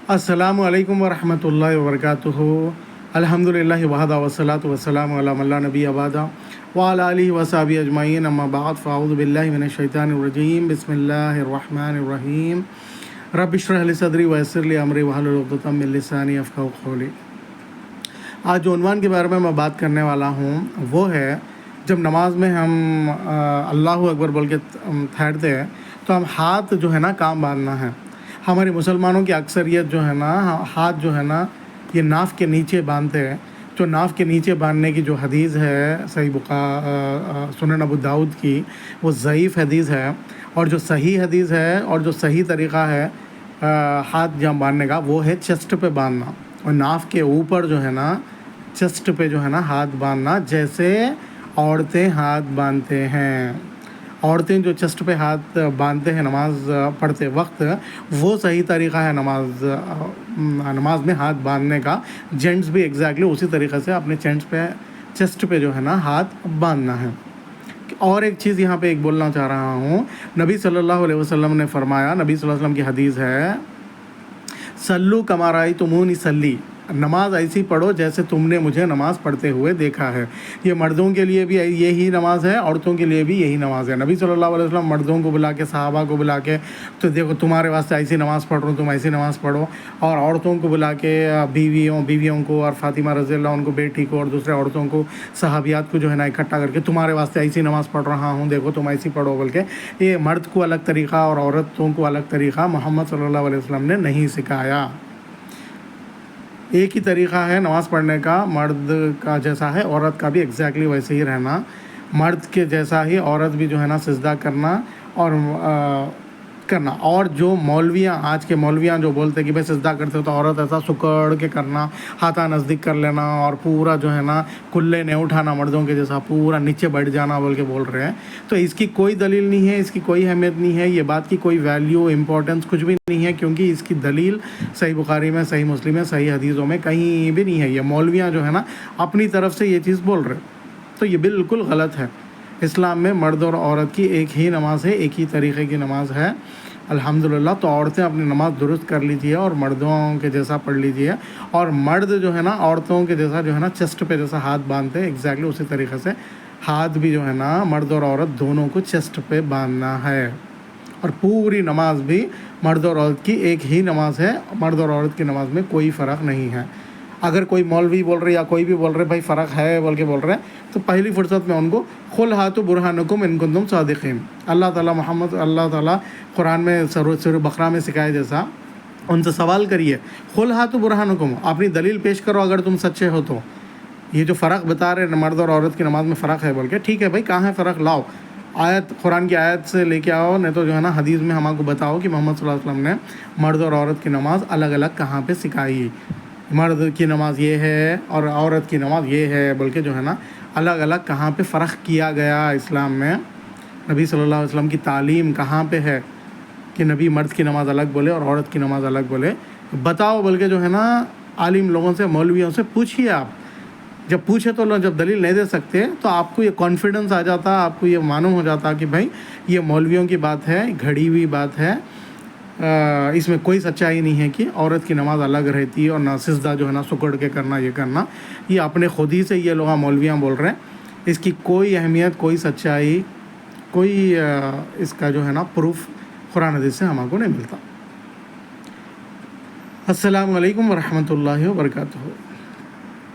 अस्सलामु अलैकुम वरहमतुल्लाहि वबरकातुहू। अल्हम्दुलिल्लाहि वहदा वस्सलातु वस्सलामु अला मल्ला नबी अबादा व अला आलिहि व सहबिहि अजमईन अम्मा बाद फ़अऊज़ु बिल्लाहि मिनश शैतानिर रजीम बिस्मिल्लाहिर रहमानिर रहीम रब्बि इश्रह ली सदरी व यस्सिर ली अमरी वहलुल उक़दतम मिन लिसानी यफ़क़हू क़ौली। आज जो उन्वान के बारे में मैं बात करने वाला हूँ वो है, जब नमाज में हम अल्लाहु अकबर बोल के ठहरते हैं तो हम हाथ जो है ना काम बांधना है। हमारे मुसलमानों की अक्सरियत जो है ना हाथ जो है ना ये नाफ के नीचे बांधते हैं। जो नाफ के नीचे बांधने की जो हदीस है सही सुनन अबू दाऊद की, वो ज़ईफ़ हदीस है। और जो सही हदीस है और जो सही तरीक़ा है हाथ जहाँ बांधने का, वो है चेस्ट पे बांधना और नाफ के ऊपर जो है ना चेस्ट पे जो है ना हाथ बांधना, जैसे औरतें हाथ बांधते हैं। औरतें जो चेस्ट पे हाथ बांधते हैं नमाज पढ़ते वक्त, वो सही तरीक़ा है नमाज में हाथ बांधने का। जेंट्स भी एग्जैक्टली उसी तरीक़े से अपने चेस्ट पे जो है ना हाथ बांधना है। और एक चीज़ यहाँ पे एक बोलना चाह रहा हूँ, नबी सल्लल्लाहु अलैहि वसल्लम ने फरमाया, नबी सल्लल्लाहु अलैहि वसल्लम की हदीस है, सल्लू कमा रअयतुमूनी सल्ली, नमाज ऐसी पढ़ो जैसे तुमने मुझे नमाज़ पढ़ते हुए देखा है। ये मर्दों के लिए भी यही नमाज है, औरतों के लिए भी यही नमाज है। नबी सल्लल्लाहु अलैहि वसल्लम मर्दों को बुला के, सहाबा को बुला के, तो देखो तुम्हारे वास्ते ऐसी नमाज़ पढ़ रहा हूँ, तुम ऐसी नमाज़ पढ़ो। और औरतों को बुला के, बीवियों को और फ़ातिमा रज़ी अल्लाह उनको बेटी को और दूसरे औरतों को, सहाबियात को जो है ना इकट्ठा करके, तुम्हारे वास्ते ऐसी नमाज़ पढ़ रहा हूँ, देखो तुम ऐसी पढ़ो बोल के। ये मर्द को अलग तरीक़ा और औरतों को अलग तरीक़ा मोहम्मद सल्लल्लाहु अलैहि वसल्लम ने नहीं सिखाया। एक ही तरीक़ा है नमाज़ पढ़ने का, मर्द का जैसा है औरत का भी एग्जैक्टली वैसे ही रहना। मर्द के जैसा ही औरत भी जो है ना सिजदा करना और जो मौलवियाँ, आज के मौलवियाँ जो बोलते हैं कि भाई सिजदा करते हो तो औरत ऐसा सुकड़ के करना, हाथा नज़दीक कर लेना और पूरा जो है ना कुल्ले नहीं उठाना, मर्दों के जैसा पूरा नीचे बैठ जाना बोल के बोल रहे हैं। तो इसकी कोई दलील नहीं है, इसकी कोई अहमियत नहीं है, ये बात की कोई वैल्यू इंपॉर्टेंस कुछ भी नहीं है, क्योंकि इसकी दलील सही बुखारी में, सही मुस्लिम में, सही हदीज़ों में कहीं भी नहीं है। ये मौलवियाँ जो है ना अपनी तरफ से ये चीज़ बोल रहे, तो ये बिल्कुल गलत है। इस्लाम में मर्द और औरत की एक ही नमाज़ है, एक ही तरीक़े की नमाज़ है अल्हम्दुलिल्लाह। तो औरतें अपनी नमाज़ दुरुस्त कर लीजिए और मर्दों के जैसा पढ़ लीजिए। और मर्द जो है ना औरतों के जैसा जो है ना चेस्ट पे जैसा हाथ बांधते हैं, एग्जैक्टली उसी तरीक़े से हाथ भी जो है ना मर्द और औरत दोनों को चेस्ट पे बांधना है। और पूरी नमाज भी मर्द और औरत की एक ही नमाज है, मर्द और औरत की नमाज़ में कोई फ़र्क नहीं है। अगर कोई मौलवी बोल रहे या कोई भी बोल रहे भाई फ़र्क है बोल के बोल रहे हैं, तो पहली फ़ुर्सत में उनको खुल हातु बुरहानुकुम इन कुंतुम सादिक़ीन, अल्लाह ताला कुरान में सूरह बकरा में सिखाए जैसा उनसे सवाल करिए, खुल हातु बुरहानुकुम, अपनी दलील पेश करो अगर तुम सच्चे हो तो। ये जो फ़र्क बता रहे हैं मर्द और औरत की नमाज़ में फ़र्क है बोल के, ठीक है भाई कहाँ है फ़र्क, लाओ आयत, कुरान की आयत से लेके आओ, नहीं तो जो है ना हदीस में हमको बताओ कि मोहम्मद सल्लल्लाहु अलैहि वसल्लम ने मर्द और औरत की नमाज़ अलग अलग कहाँ पे सिखाई। मर्द की नमाज़ ये है और औरत की नमाज़ ये है बोल के जो है ना अलग अलग कहाँ पे फ़र्क किया गया इस्लाम में। नबी सल्लल्लाहु अलैहि वसल्लम की तालीम कहाँ पे है कि नबी मर्द की नमाज़ अलग बोले और औरत की नमाज़ अलग बोले, बताओ बोल के जो है ना आलिम लोगों से, मौलवियों से पूछिए आप। जब पूछे तो लोग जब दलील नहीं दे सकते तो आपको ये कॉन्फिडेंस आ जाता, आपको ये मालूम हो जाता कि भाई ये मौलवियों की बात है, घड़ी हुई बात है, इसमें कोई सच्चाई नहीं है कि औरत की नमाज़ अलग रहती है और ना सिजदा जो है ना सुकड़ के करना, ये करना, ये अपने खुद ही से ये लोग मौलवियाँ बोल रहे हैं। इसकी कोई अहमियत, कोई सच्चाई, कोई इसका जो है ना प्रूफ कुरान हदीस से हमको नहीं मिलता। अस्सलामु अलैकुम वरहमतुल्लाहि वबरकातुहू।